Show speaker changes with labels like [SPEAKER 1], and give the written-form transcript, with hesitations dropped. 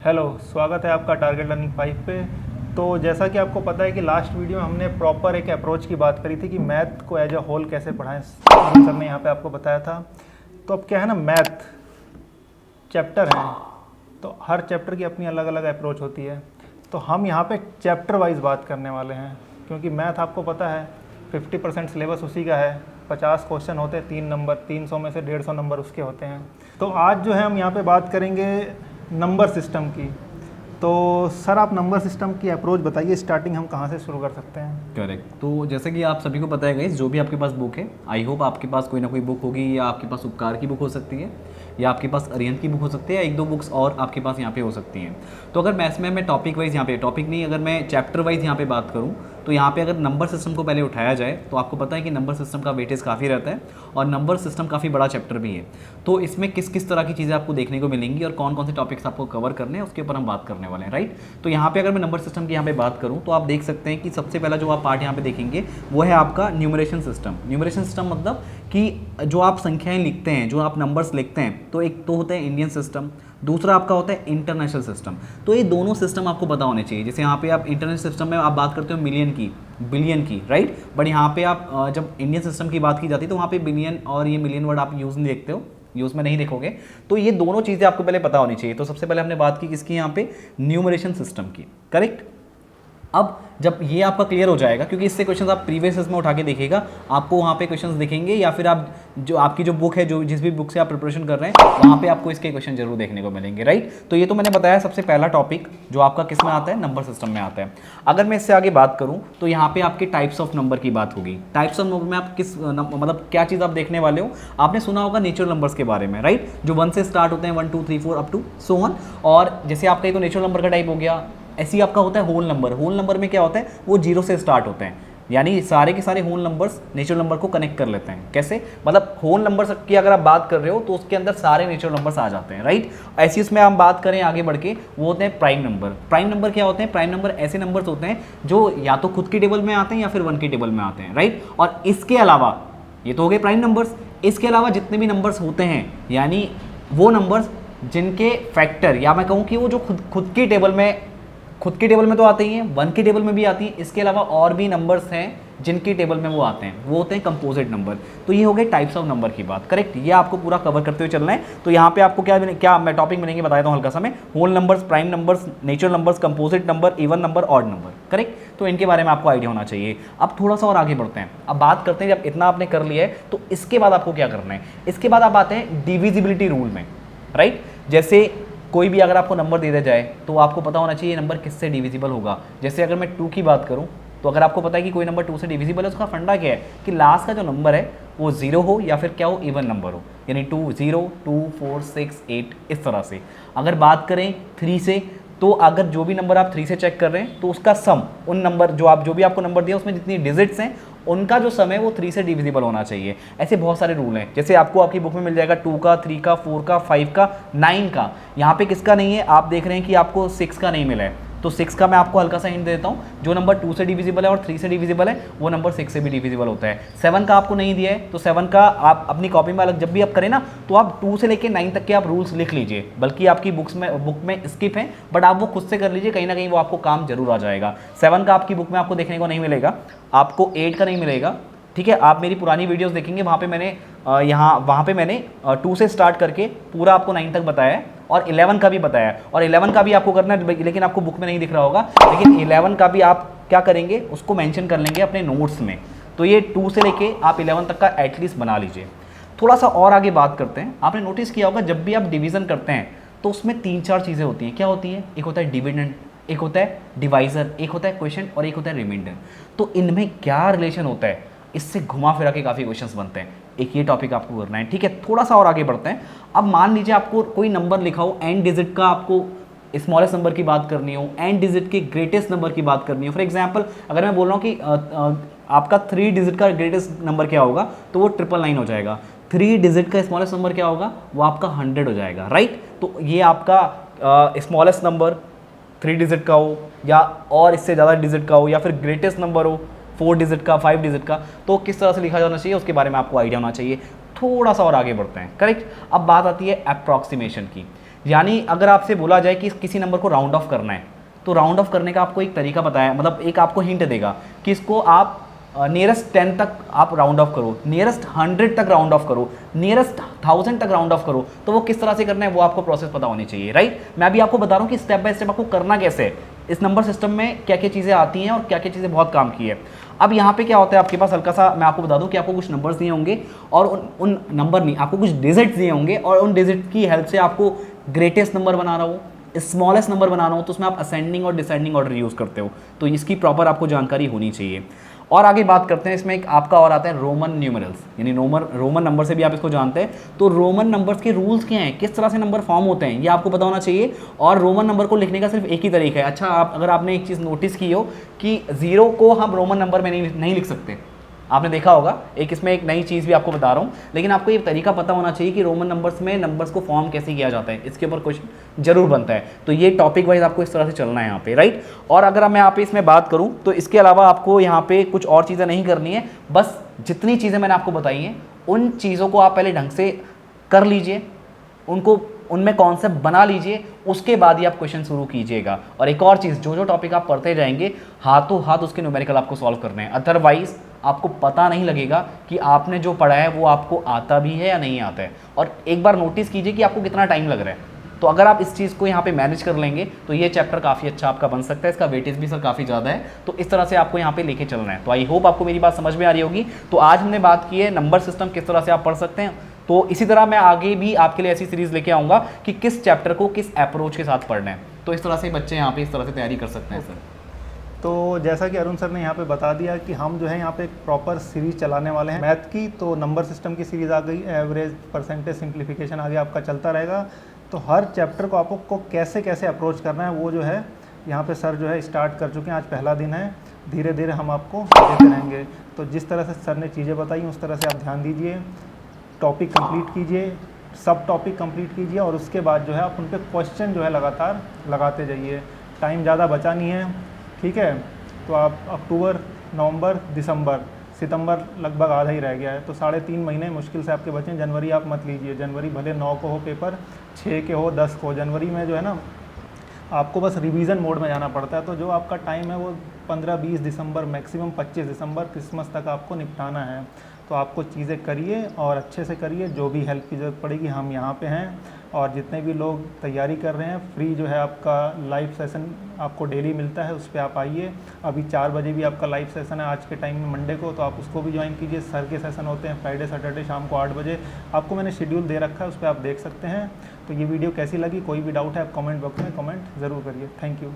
[SPEAKER 1] Hello, स्वागत है आपका टारगेट लर्निंग 5 पे। तो जैसा कि आपको पता है कि लास्ट वीडियो में हमने प्रॉपर एक अप्रोच की बात करी थी कि मैथ को एज अ होल कैसे पढ़ाएं, सर ने यहाँ पे आपको बताया था। तो अब क्या है ना, मैथ चैप्टर हैं, तो हर चैप्टर की अपनी अलग अलग अप्रोच होती है। तो हम यहाँ पे चैप्टर वाइज बात करने वाले हैं, क्योंकि मैथ आपको पता है 50% सिलेबस उसी का है। 50 क्वेश्चन होते हैं, 3 नंबर, 300 में से 150 नंबर उसके होते हैं। तो आज जो है हम यहाँ पे बात करेंगे नंबर सिस्टम की। तो सर आप नंबर सिस्टम की अप्रोच बताइए, स्टार्टिंग हम कहाँ से शुरू कर सकते हैं?
[SPEAKER 2] करेक्ट। तो जैसे कि आप सभी को पता है गाइस, जो भी आपके पास बुक है, आई होप आपके पास कोई ना कोई बुक होगी, या आपके पास उपकार की बुक हो सकती है, या आपके पास अरिहंत की बुक हो सकती है, या एक दो बुक्स और आपके पास यहाँ पे हो सकती हैं। तो अगर मैथ्स में मैं टॉपिक वाइज यहाँ पे, टॉपिक नहीं, अगर मैं चैप्टर वाइज यहाँ पे बात करूँ, तो यहाँ पे अगर नंबर सिस्टम को पहले उठाया जाए तो आपको पता है कि नंबर सिस्टम का वेटेज काफ़ी रहता है, और नंबर सिस्टम काफ़ी बड़ा चैप्टर भी है। तो इसमें किस किस तरह की चीज़ें आपको देखने को मिलेंगी और कौन कौन से टॉपिक्स आपको कवर करने हैं, उसके ऊपर हम बात करने वाले हैं, राइट। तो यहाँ पे अगर मैं नंबर सिस्टम की यहाँ पे बात करूँ तो आप देख सकते हैं कि सबसे पहला जो आप पार्ट यहाँ पे देखेंगे वो है आपका न्यूमरेशन सिस्टम। न्यूमरेशन सिस्टम मतलब कि जो आप संख्याएं लिखते हैं, जो आप नंबर्स लिखते हैं, तो एक तो होता है इंडियन सिस्टम, दूसरा आपका होता है इंटरनेशनल सिस्टम। तो ये दोनों सिस्टम आपको पता होने चाहिए। जैसे यहाँ पे आप इंटरनेशनल सिस्टम में आप बात करते हो मिलियन की, बिलियन की, राइट। बट यहाँ पे आप जब इंडियन सिस्टम की बात की जाती है तो वहाँ पे बिलियन और ये मिलियन वर्ड आप यूज़ नहीं देखते हो, यूज़ में नहीं देखोगे। तो ये दोनों चीज़ें आपको पहले पता होनी चाहिए। तो सबसे पहले हमने बात की किसकी, यहाँ पे न्यूमरेशन सिस्टम की, करेक्ट। अब जब ये आपका क्लियर हो जाएगा, क्योंकि इससे क्वेश्चंस आप प्रीवियस में उठा के देखिएगा, आपको वहाँ पे क्वेश्चंस दिखेंगे, या फिर आप जो आपकी जो बुक है, जो जिस भी बुक से आप प्रिपरेशन कर रहे हैं, वहाँ पे आपको इसके क्वेश्चन जरूर देखने को मिलेंगे, राइट। तो ये तो मैंने बताया सबसे पहला टॉपिक जो आपका किस में आता है, नंबर सिस्टम में आता है। अगर मैं इससे आगे बात करूँ तो यहाँ पे आपके टाइप्स ऑफ नंबर की बात होगी। टाइप्स ऑफ नंबर में आप किस मतलब क्या चीज़ आप देखने वाले हो, आपने सुना होगा नेचुरल नंबर्स के बारे में, राइट, जो 1 से स्टार्ट होते हैं, 1 2 3 4 अप टू सो ऑन। और जैसे आपका ये तो नेचुरल नंबर का टाइप हो गया। ऐसे ही आपका होता है होल नंबर। होल नंबर में क्या होता है, वो 0 से स्टार्ट होते हैं, यानी सारे के सारे होल नंबर्स नेचुरल नंबर को कनेक्ट कर लेते हैं। कैसे, मतलब होल नंबर की अगर आप बात कर रहे हो तो उसके अंदर सारे नेचुरल नंबर्स आ जाते हैं, राइट। ऐसी उसमें हम बात करें आगे बढ़ के, वो होते हैं प्राइम नंबर। प्राइम नंबर क्या होते हैं, प्राइम नंबर ऐसे नंबर्स होते हैं जो या तो खुद की टेबल में आते हैं या फिर 1 की टेबल में आते हैं, राइट। और इसके अलावा, ये तो हो गए प्राइम नंबर्स, इसके अलावा जितने भी नंबर्स होते हैं, यानी वो नंबर्स जिनके फैक्टर, या मैं कहूँ कि वो जो खुद की टेबल में तो आते ही हैं, 1 की टेबल में भी आती है, इसके अलावा और भी नंबर्स हैं जिनकी टेबल में वो आते हैं, वो होते हैं कंपोजिट नंबर। तो ये हो गए टाइप्स ऑफ नंबर की बात, करेक्ट। ये आपको पूरा कवर करते हुए चलना है। तो यहाँ पे आपको क्या मैं टॉपिक मिलेंगे बता देता हूँ हल्का सा मैं, whole numbers, prime numbers, natural numbers, composite number, even number, odd number, correct. तो इनके बारे में आपको आइडिया होना चाहिए। अब थोड़ा सा और आगे बढ़ते हैं, अब बात करते हैं, जब इतना आपने कर लिया है तो इसके बाद आपको क्या करना है। इसके बाद आप आते हैं डिविजिबिलिटी रूल में, राइट। जैसे कोई भी अगर आपको नंबर दे दिया जाए तो आपको पता होना चाहिए नंबर किससे डिविजिबल होगा। जैसे अगर मैं 2 की बात करूं, तो अगर आपको पता है कि कोई नंबर 2 से डिविजिबल है, उसका फंडा क्या है कि लास्ट का जो नंबर है वो 0 हो या फिर क्या हो, इवन नंबर हो, यानी 2 0 2 4 6 8 इस तरह से। अगर बात करें 3 से, तो अगर जो भी नंबर आप 3 से चेक कर रहे हैं तो उसका सम, उन नंबर जो भी आपको नंबर दिया उसमें जितनी डिजिट्स हैं उनका जो सम है वो 3 से डिविजिबल होना चाहिए। ऐसे बहुत सारे रूल हैं। जैसे आपको आपकी बुक में मिल जाएगा 2 का, 3 का, 4 का, 5 का, 9 का। यहाँ पे किसका नहीं है, आप देख रहे हैं कि आपको 6 का नहीं मिला है। तो 6 का मैं आपको हल्का सा हिंट देता हूँ, जो नंबर 2 से डिविजिबल है और 3 से डिविजिबल है वो नंबर 6 से भी डिविजिबल होता है। 7 का आपको नहीं दिया है, तो 7 का आप अपनी कॉपी में अलग जब भी आप करें ना, तो आप 2 से लेकर 9 तक के आप रूल्स लिख लीजिए। बल्कि आपकी बुक में स्किप है, बट आप वो खुद से कर लीजिए, कहीं ना कहीं वो आपको काम जरूर आ जाएगा। 7 का आपकी बुक में आपको देखने को नहीं मिलेगा, आपको 8 का नहीं मिलेगा, ठीक है। आप मेरी पुरानी वीडियोस देखेंगे, वहाँ पे मैंने 2 से स्टार्ट करके पूरा आपको 9 तक बताया है, और 11 का भी बताया है। और 11 का भी आपको करना है, लेकिन आपको बुक में नहीं दिख रहा होगा, लेकिन 11 का भी आप क्या करेंगे, उसको मेंशन कर लेंगे अपने नोट्स में। तो ये 2 से लेके आप 11 तक का एटलीस्ट बना लीजिए। थोड़ा सा और आगे बात करते हैं। आपने नोटिस किया होगा जब भी आप डिवीजन करते हैं तो उसमें 3-4 चीज़ें होती हैं। क्या होती है, एक होता है डिविडेंड, एक होता है डिवाइजर, एक होता है क्वेश्चन, और एक होता है रिमाइंडर। तो इनमें क्या रिलेशन होता है, इससे घुमा फिरा के काफ़ी क्वेश्चंस बनते हैं। एक ये टॉपिक आपको करना है, ठीक है। थोड़ा सा और आगे बढ़ते हैं। अब मान लीजिए आपको कोई नंबर लिखा हो, एंड डिजिट का आपको स्मॉलेस्ट नंबर की बात करनी हो, एंड डिजिट के ग्रेटेस्ट नंबर की बात करनी हो। फॉर एग्जांपल अगर मैं बोल रहा हूँ कि आपका 3 डिजिट का ग्रेटेस्ट नंबर क्या होगा, तो वो 999 हो जाएगा। 3 डिजिट का स्मॉलेस्ट नंबर क्या होगा, वो आपका 100 हो जाएगा, राइट। तो ये आपका स्मॉलेस्ट नंबर 3 डिजिट का हो, या और इससे ज़्यादा डिजिट का हो, या फिर ग्रेटेस्ट नंबर हो 4 डिजिट का, 5 डिजिट का, तो किस तरह से लिखा जाना चाहिए उसके बारे में आपको आइडिया होना चाहिए। थोड़ा सा और आगे बढ़ते हैं, करेक्ट। अब बात आती है अप्रॉक्सीमेशन की। यानी अगर आपसे बोला जाए कि किसी नंबर को राउंड ऑफ करना है, तो राउंड ऑफ करने का आपको एक तरीका बताया, मतलब एक आपको हिंट देगा कि इसको आप नियरेस्ट 10 तक आप राउंड ऑफ करो, नियरेस्ट 100 तक राउंड ऑफ करो, नियरेस्ट 1000 तक राउंड ऑफ करो, तो वो किस तरह से करना है वो आपको प्रोसेस पता होनी चाहिए, राइट। मैं अभी आपको बता रहा हूँ कि स्टेप बाय स्टेप आपको करना कैसे है, इस नंबर सिस्टम में क्या क्या चीज़ें आती हैं और क्या क्या चीज़ें बहुत काम की है। अब यहाँ पे क्या होता है आपके पास, हल्का सा मैं आपको बता दूं कि आपको कुछ नंबर्स दिए होंगे और उन नंबर नहीं, आपको कुछ डिजिट्स दिए होंगे और उन डिजिट की हेल्प से आपको ग्रेटेस्ट नंबर बना रहा हूँ, स्मॉलेस्ट नंबर बनाना हो, तो उसमें आप असेंडिंग और डिसेंडिंग ऑर्डर यूज़ करते हो, तो इसकी प्रॉपर आपको जानकारी होनी चाहिए। और आगे बात करते हैं, इसमें एक आपका और आता है रोमन न्यूमरल्स, यानी रोमन नंबर से भी आप इसको जानते हैं। तो रोमन नंबर्स के रूल्स क्या हैं, किस तरह से नंबर फॉर्म होते हैं, ये आपको पता होना चाहिए। और रोमन नंबर को लिखने का सिर्फ एक ही तरीका है। अच्छा, अगर आपने एक चीज़ नोटिस की हो कि 0 को हम रोमन नंबर में नहीं लिख सकते, आपने देखा होगा, इसमें एक नई चीज़ भी आपको बता रहा हूँ, लेकिन आपको ये तरीका पता होना चाहिए कि रोमन नंबर्स में नंबर्स को फॉर्म कैसे किया जाता है, इसके ऊपर क्वेश्चन जरूर बनता है। तो ये टॉपिक वाइज आपको इस तरह से चलना है यहाँ पे, राइट। और अगर मैं यहाँ पे इसमें बात करूँ तो इसके अलावा आपको यहाँ पे कुछ और चीज़ें नहीं करनी है, बस जितनी चीज़ें मैंने आपको बताई हैं उन चीज़ों को आप पहले ढंग से कर लीजिए, उनमें कॉन्सेप्ट बना लीजिए, उसके बाद ही आप क्वेश्चन शुरू कीजिएगा। और एक और चीज़, जो टॉपिक आप पढ़ते जाएंगे हाथों हाथ उसके न्यूमेरिकल आपको सॉल्व करने हैं, अदरवाइज आपको पता नहीं लगेगा कि आपने जो पढ़ा है वो आपको आता भी है या नहीं आता है। और एक बार नोटिस कीजिए कि आपको कितना टाइम लग रहा है, तो अगर आप इस चीज़ को यहाँ पे मैनेज कर लेंगे तो ये चैप्टर काफ़ी अच्छा आपका बन सकता है, इसका वेटेज भी सर काफ़ी ज़्यादा है, तो इस तरह से आपको यहाँ पे लेके चलना है। तो आई होप आपको मेरी बात समझ में आ रही होगी। तो आज हमने बात की है नंबर सिस्टम किस तरह से आप पढ़ सकते हैं, तो इसी तरह मैं आगे भी आपके लिए ऐसी सीरीज़ लेके आऊँगा कि किस चैप्टर को किस अप्रोच के साथ पढ़ना है, तो इस तरह से बच्चे यहाँ पे इस तरह से तैयारी कर सकते हैं सर।
[SPEAKER 1] तो जैसा कि अरुण सर ने यहाँ पे बता दिया कि हम जो है यहाँ पे एक प्रॉपर सीरीज चलाने वाले हैं मैथ की, तो नंबर सिस्टम की सीरीज़ आ गई, एवरेज, परसेंटेज, सिंप्लीफिकेशन आगे आपका चलता रहेगा। तो हर चैप्टर को आपको कैसे कैसे अप्रोच करना है वो जो है यहाँ पे सर जो है स्टार्ट कर चुके हैं, आज पहला दिन है, धीरे धीरे हम आपको देते रहेंगे। तो जिस तरह से सर ने चीज़ें बताई उस तरह से आप ध्यान दीजिए, टॉपिक कंप्लीट कीजिए, सब टॉपिक कंप्लीट कीजिए और उसके बाद जो है आप उन पर क्वेश्चन जो है लगातार लगाते जाइए। टाइम ज़्यादा बचा नहीं है, ठीक है। तो आप अक्टूबर, नवंबर, दिसंबर, सितंबर लगभग आधा ही रह गया है, तो 3.5 महीने मुश्किल से आपके बचे हैं। जनवरी आप मत लीजिए, जनवरी भले 9 को हो पेपर, 6 के हो, 10 को, जनवरी में जो है ना आपको बस रिवीजन मोड में जाना पड़ता है। तो जो आपका टाइम है वो 15-20 दिसंबर, मैक्सिमम 25 दिसंबर, क्रिसमस तक आपको निपटाना है। तो आपको चीज़ें करिए और अच्छे से करिए, जो भी हेल्प की ज़रूरत पड़ेगी हम यहाँ पे हैं। और जितने भी लोग तैयारी कर रहे हैं, फ्री जो है आपका लाइव सेशन आपको डेली मिलता है, उस पर आप आइए। अभी 4 बजे भी आपका लाइव सेशन है आज के टाइम में, मंडे को, तो आप उसको भी ज्वाइन कीजिए। सर के सेशन होते हैं फ्राइडे सैटरडे शाम को 8 बजे, आपको मैंने शेड्यूल दे रखा है, उस पर आप देख सकते हैं। तो ये वीडियो कैसी लगी, कोई भी डाउट है आप कमेंट बॉक्स में कमेंट ज़रूर करिए। Thank you.